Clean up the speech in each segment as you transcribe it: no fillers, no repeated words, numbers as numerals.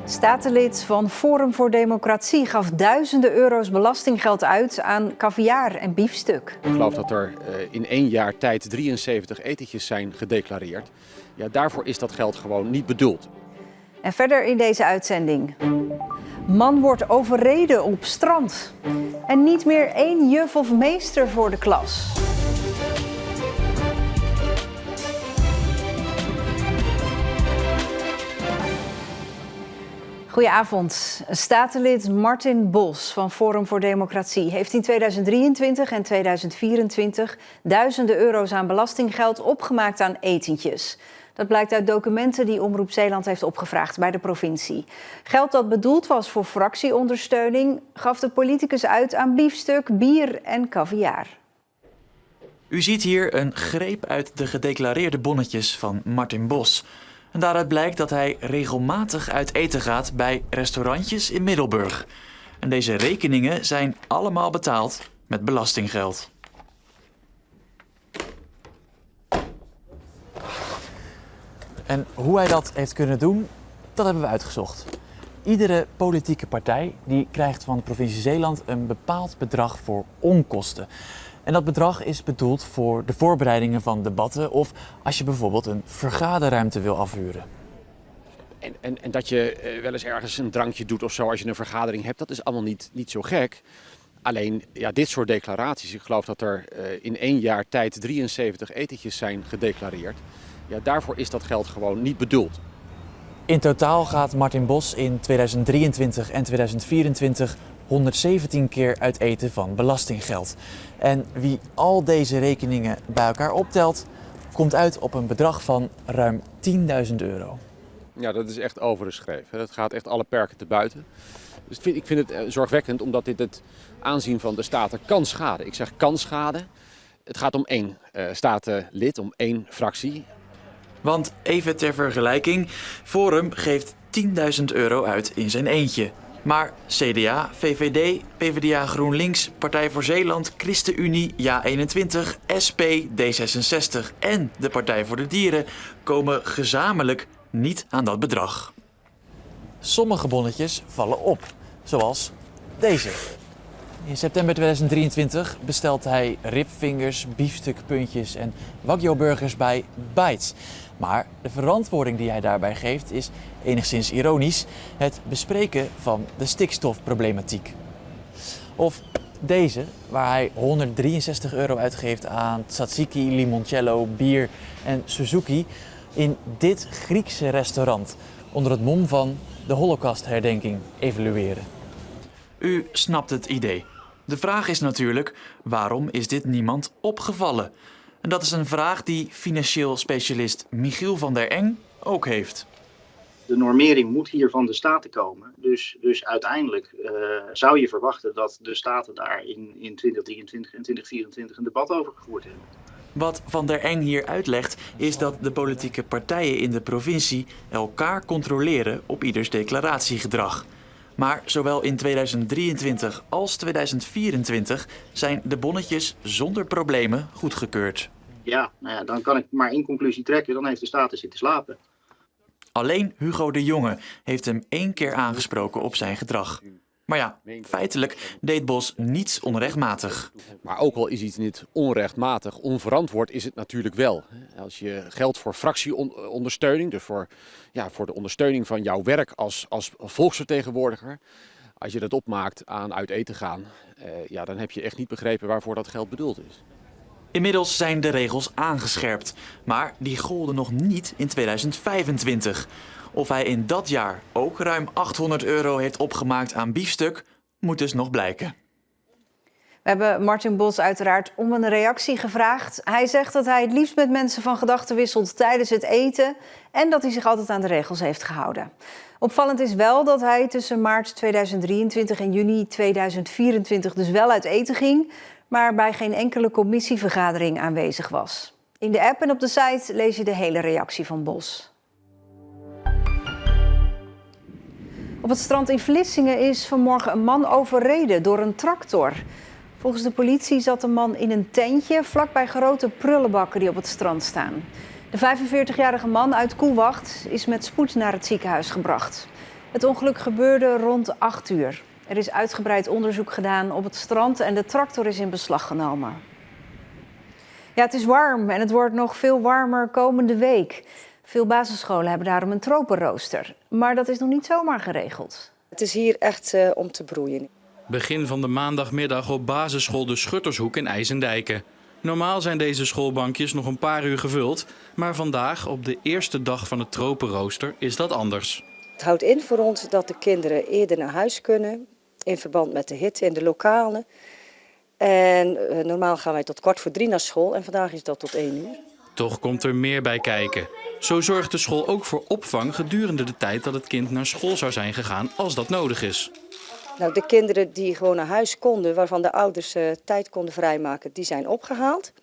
Statenlid van Forum voor Democratie gaf duizenden euro's belastinggeld uit aan caviar en biefstuk. Ik geloof dat er in 1 jaar tijd 73 etentjes zijn gedeclareerd. Ja, daarvoor is dat geld gewoon niet bedoeld. En verder in deze uitzending. Man wordt overreden op strand. En niet meer 1 juf of meester voor de klas. Goedenavond. Statenlid Martin Bos van Forum voor Democratie heeft in 2023 en 2024 duizenden euro's aan belastinggeld opgemaakt aan etentjes. Dat blijkt uit documenten die Omroep Zeeland heeft opgevraagd bij de provincie. Geld dat bedoeld was voor fractieondersteuning gaf de politicus uit aan biefstuk, bier en caviar. U ziet hier een greep uit de gedeclareerde bonnetjes van Martin Bos. En daaruit blijkt dat hij regelmatig uit eten gaat bij restaurantjes in Middelburg. En deze rekeningen zijn allemaal betaald met belastinggeld. En hoe hij dat heeft kunnen doen, dat hebben we uitgezocht. Iedere politieke partij die krijgt van de provincie Zeeland een bepaald bedrag voor onkosten. En dat bedrag is bedoeld voor de voorbereidingen van debatten of als je bijvoorbeeld een vergaderruimte wil afhuren. En dat je wel eens ergens een drankje doet of zo als je een vergadering hebt, dat is allemaal niet zo gek. Alleen ja, dit soort declaraties, ik geloof dat er in 1 jaar tijd 73 etentjes zijn gedeclareerd. Ja, daarvoor is dat geld gewoon niet bedoeld. In totaal gaat Martin Bos in 2023 en 2024 117 keer uit eten van belastinggeld. En wie al deze rekeningen bij elkaar optelt, komt uit op een bedrag van ruim 10.000 euro. Ja, dat is echt overgeschreven. Dat gaat echt alle perken te buiten. Dus ik vind het zorgwekkend omdat dit het aanzien van de Staten kan schaden. Ik zeg kan schaden. Het gaat om 1 statenlid, om 1 fractie. Want even ter vergelijking, Forum geeft 10.000 euro uit in zijn eentje. Maar CDA, VVD, PvdA GroenLinks, Partij voor Zeeland, ChristenUnie, Ja21, SP, D66 en de Partij voor de Dieren komen gezamenlijk niet aan dat bedrag. Sommige bonnetjes vallen op, zoals deze. In september 2023 bestelt hij ribvingers, biefstukpuntjes en wagyu-burgers bij Bites. Maar de verantwoording die hij daarbij geeft is enigszins ironisch: het bespreken van de stikstofproblematiek. Of deze, waar hij 163 euro uitgeeft aan tzatziki, limoncello, bier en Suzuki in dit Griekse restaurant onder het mom van de Holocaustherdenking evalueren. U snapt het idee. De vraag is natuurlijk, waarom is dit niemand opgevallen? En dat is een vraag die financieel specialist Michiel van der Eng ook heeft. De normering moet hier van de Staten komen. Dus uiteindelijk zou je verwachten dat de Staten daar in 2023 en 2024 een debat over gevoerd hebben. Wat Van der Eng hier uitlegt is dat de politieke partijen in de provincie elkaar controleren op ieders declaratiegedrag. Maar zowel in 2023 als 2024 zijn de bonnetjes zonder problemen goedgekeurd. Ja, nou ja, dan kan ik maar 1 conclusie trekken. Dan heeft de Staten zitten slapen. Alleen Hugo de Jonge heeft hem 1 keer aangesproken op zijn gedrag. Maar ja, feitelijk deed Bos niets onrechtmatig. Maar ook al is iets niet onrechtmatig, onverantwoord is het natuurlijk wel. Als je geld voor fractieondersteuning, dus voor de ondersteuning van jouw werk als volksvertegenwoordiger, als je dat opmaakt aan uit eten gaan, dan heb je echt niet begrepen waarvoor dat geld bedoeld is. Inmiddels zijn de regels aangescherpt, maar die golden nog niet in 2025. Of hij in dat jaar ook ruim 800 euro heeft opgemaakt aan biefstuk, moet dus nog blijken. We hebben Martin Bos uiteraard om een reactie gevraagd. Hij zegt dat hij het liefst met mensen van gedachten wisselt tijdens het eten en dat hij zich altijd aan de regels heeft gehouden. Opvallend is wel dat hij tussen maart 2023 en juni 2024 dus wel uit eten ging, maar bij geen enkele commissievergadering aanwezig was. In de app en op de site lees je de hele reactie van Bos. Op het strand in Vlissingen is vanmorgen een man overreden door een tractor. Volgens de politie zat de man in een tentje vlakbij grote prullenbakken die op het strand staan. De 45-jarige man uit Koewacht is met spoed naar het ziekenhuis gebracht. Het ongeluk gebeurde rond 8 uur. Er is uitgebreid onderzoek gedaan op het strand en de tractor is in beslag genomen. Ja, het is warm en het wordt nog veel warmer komende week. Veel basisscholen hebben daarom een tropenrooster. Maar dat is nog niet zomaar geregeld. Het is hier echt om te broeien. Begin van de maandagmiddag op basisschool De Schuttershoek in IJsendijke. Normaal zijn deze schoolbankjes nog een paar uur gevuld. Maar vandaag, op de eerste dag van het tropenrooster, is dat anders. Het houdt in voor ons dat de kinderen eerder naar huis kunnen. In verband met de hitte in de lokalen. En normaal gaan wij tot 2:45 naar school en vandaag is dat tot 1 uur. Toch komt er meer bij kijken. Zo zorgt de school ook voor opvang gedurende de tijd dat het kind naar school zou zijn gegaan als dat nodig is. Nou, de kinderen die gewoon naar huis konden, waarvan de ouders tijd konden vrijmaken, die zijn opgehaald.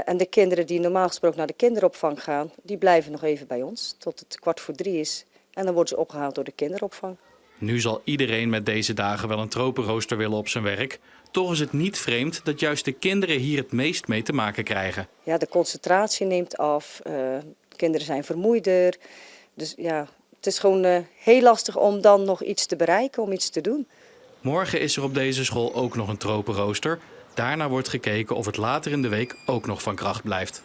En de kinderen die normaal gesproken naar de kinderopvang gaan, die blijven nog even bij ons tot het 2:45 is. En dan worden ze opgehaald door de kinderopvang. Nu zal iedereen met deze dagen wel een tropenrooster willen op zijn werk. Toch is het niet vreemd dat juist de kinderen hier het meest mee te maken krijgen. Ja, de concentratie neemt af, kinderen zijn vermoeider. Dus ja, het is gewoon heel lastig om dan nog iets te bereiken, om iets te doen. Morgen is er op deze school ook nog een tropenrooster. Daarna wordt gekeken of het later in de week ook nog van kracht blijft.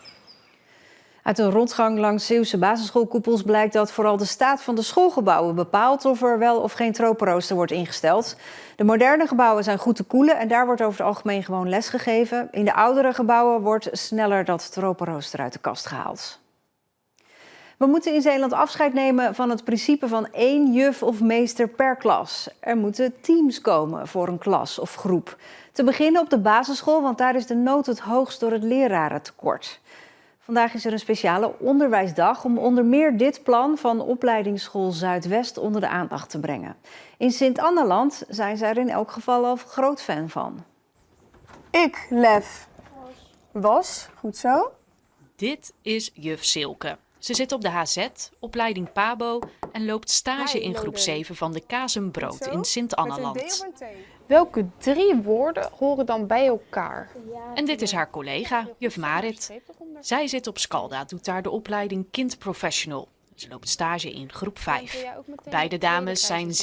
Uit een rondgang langs Zeeuwse basisschoolkoepels blijkt dat vooral de staat van de schoolgebouwen bepaalt of er wel of geen tropenrooster wordt ingesteld. De moderne gebouwen zijn goed te koelen en daar wordt over het algemeen gewoon les gegeven. In de oudere gebouwen wordt sneller dat tropenrooster uit de kast gehaald. We moeten in Zeeland afscheid nemen van het principe van 1 juf of meester per klas. Er moeten teams komen voor een klas of groep. Te beginnen op de basisschool, want daar is de nood het hoogst door het lerarentekort. Vandaag is er een speciale onderwijsdag om onder meer dit plan van opleidingsschool Zuidwest onder de aandacht te brengen. In Sint-Anneland zijn ze er in elk geval al groot fan van. Ik, Lef, was, goed zo. Dit is juf Silke. Ze zit op de HZ, opleiding PABO en loopt stage in groep 7 van de Kaas en Brood in Sint-Anneland. Welke 3 woorden horen dan bij elkaar? En dit is haar collega, juf Marit. Zij zit op Scalda, doet daar de opleiding Kind Professional. Ze loopt stage in groep 5. Beide dames zijn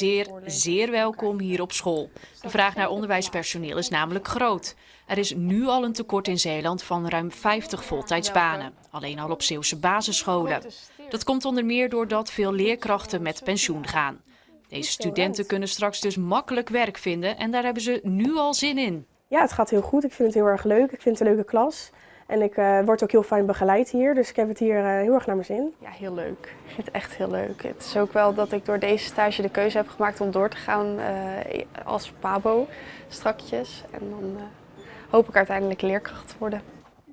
zeer welkom hier op school. De vraag naar onderwijspersoneel is namelijk groot. Er is nu al een tekort in Zeeland van ruim 50 voltijdsbanen. Alleen al op Zeeuwse basisscholen. Dat komt onder meer doordat veel leerkrachten met pensioen gaan. Deze studenten kunnen straks dus makkelijk werk vinden en daar hebben ze nu al zin in. Ja, het gaat heel goed. Ik vind het heel erg leuk. Ik vind het een leuke klas. En ik word ook heel fijn begeleid hier, dus ik heb het hier heel erg naar mijn zin. Ja, heel leuk. Ik vind het echt heel leuk. Het is ook wel dat ik door deze stage de keuze heb gemaakt om door te gaan als PABO strakjes. En dan hoop ik uiteindelijk leerkracht te worden.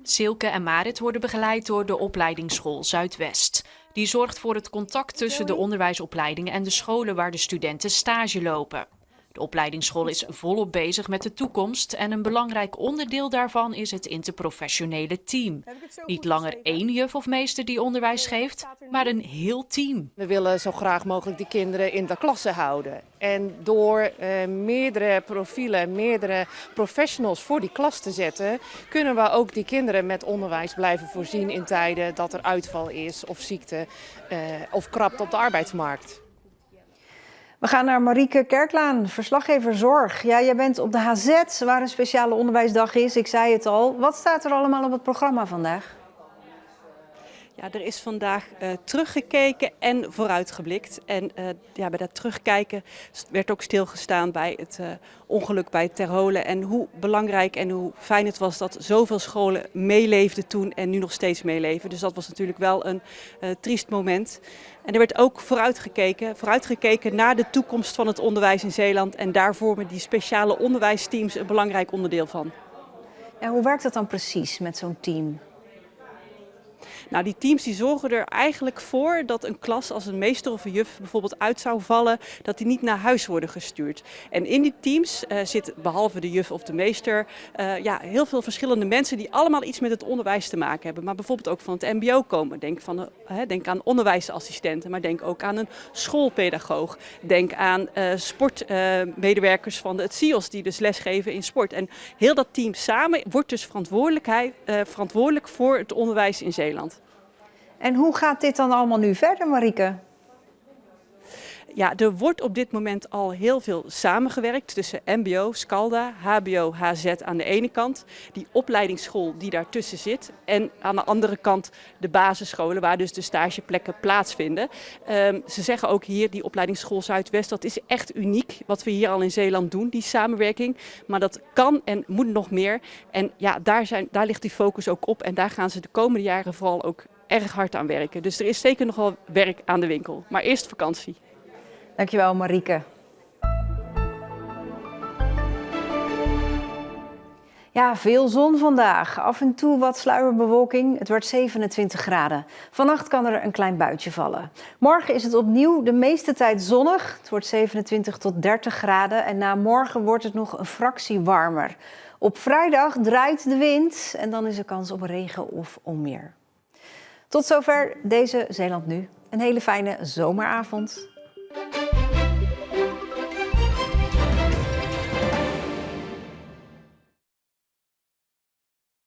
Silke en Marit worden begeleid door de opleidingsschool Zuidwest. Die zorgt voor het contact tussen de onderwijsopleidingen en de scholen waar de studenten stage lopen. De opleidingsschool is volop bezig met de toekomst en een belangrijk onderdeel daarvan is het interprofessionele team. Niet langer 1 juf of meester die onderwijs geeft, maar een heel team. We willen zo graag mogelijk die kinderen in de klasse houden. En door meerdere profielen, meerdere professionals voor die klas te zetten, kunnen we ook die kinderen met onderwijs blijven voorzien in tijden dat er uitval is of ziekte of krapte op de arbeidsmarkt. We gaan naar Marieke Kerklaan, verslaggever Zorg. Ja, jij bent op de HZ, waar een speciale onderwijsdag is. Ik zei het al. Wat staat er allemaal op het programma vandaag? Ja, er is vandaag teruggekeken en vooruitgeblikt. En bij dat terugkijken werd ook stilgestaan bij het ongeluk bij Terholen. En hoe belangrijk en hoe fijn het was dat zoveel scholen meeleefden toen en nu nog steeds meeleven. Dus dat was natuurlijk wel een triest moment. En er werd ook vooruitgekeken naar de toekomst van het onderwijs in Zeeland. En daar vormen die speciale onderwijsteams een belangrijk onderdeel van. En hoe werkt dat dan precies met zo'n team? Nou, die teams die zorgen er eigenlijk voor dat een klas als een meester of een juf bijvoorbeeld uit zou vallen, dat die niet naar huis worden gestuurd. En in die teams zit behalve de juf of de meester heel veel verschillende mensen die allemaal iets met het onderwijs te maken hebben. Maar bijvoorbeeld ook van het mbo komen. Denk aan onderwijsassistenten, maar denk ook aan een schoolpedagoog. Denk aan sportmedewerkers van het CIOS die dus lesgeven in sport. En heel dat team samen wordt dus verantwoordelijk voor het onderwijs in Zeeland. En hoe gaat dit dan allemaal nu verder, Marieke? Ja, er wordt op dit moment al heel veel samengewerkt tussen MBO, Scalda, HBO, HZ aan de ene kant. Die opleidingsschool die daartussen zit. En aan de andere kant de basisscholen waar dus de stageplekken plaatsvinden. Ze zeggen ook hier, die opleidingsschool Zuidwest, dat is echt uniek wat we hier al in Zeeland doen, die samenwerking. Maar dat kan en moet nog meer. En ja, daar ligt die focus ook op. En daar gaan ze de komende jaren vooral ook erg hard aan werken. Dus er is zeker nog wel werk aan de winkel. Maar eerst vakantie. Dankjewel, Marieke. Ja, veel zon vandaag. Af en toe wat sluierbewolking. Het wordt 27 graden. Vannacht kan er een klein buitje vallen. Morgen is het opnieuw de meeste tijd zonnig. Het wordt 27 tot 30 graden. En na morgen wordt het nog een fractie warmer. Op vrijdag draait de wind en dan is er kans op regen of onweer. Tot zover deze Zeeland Nu. Een hele fijne zomeravond.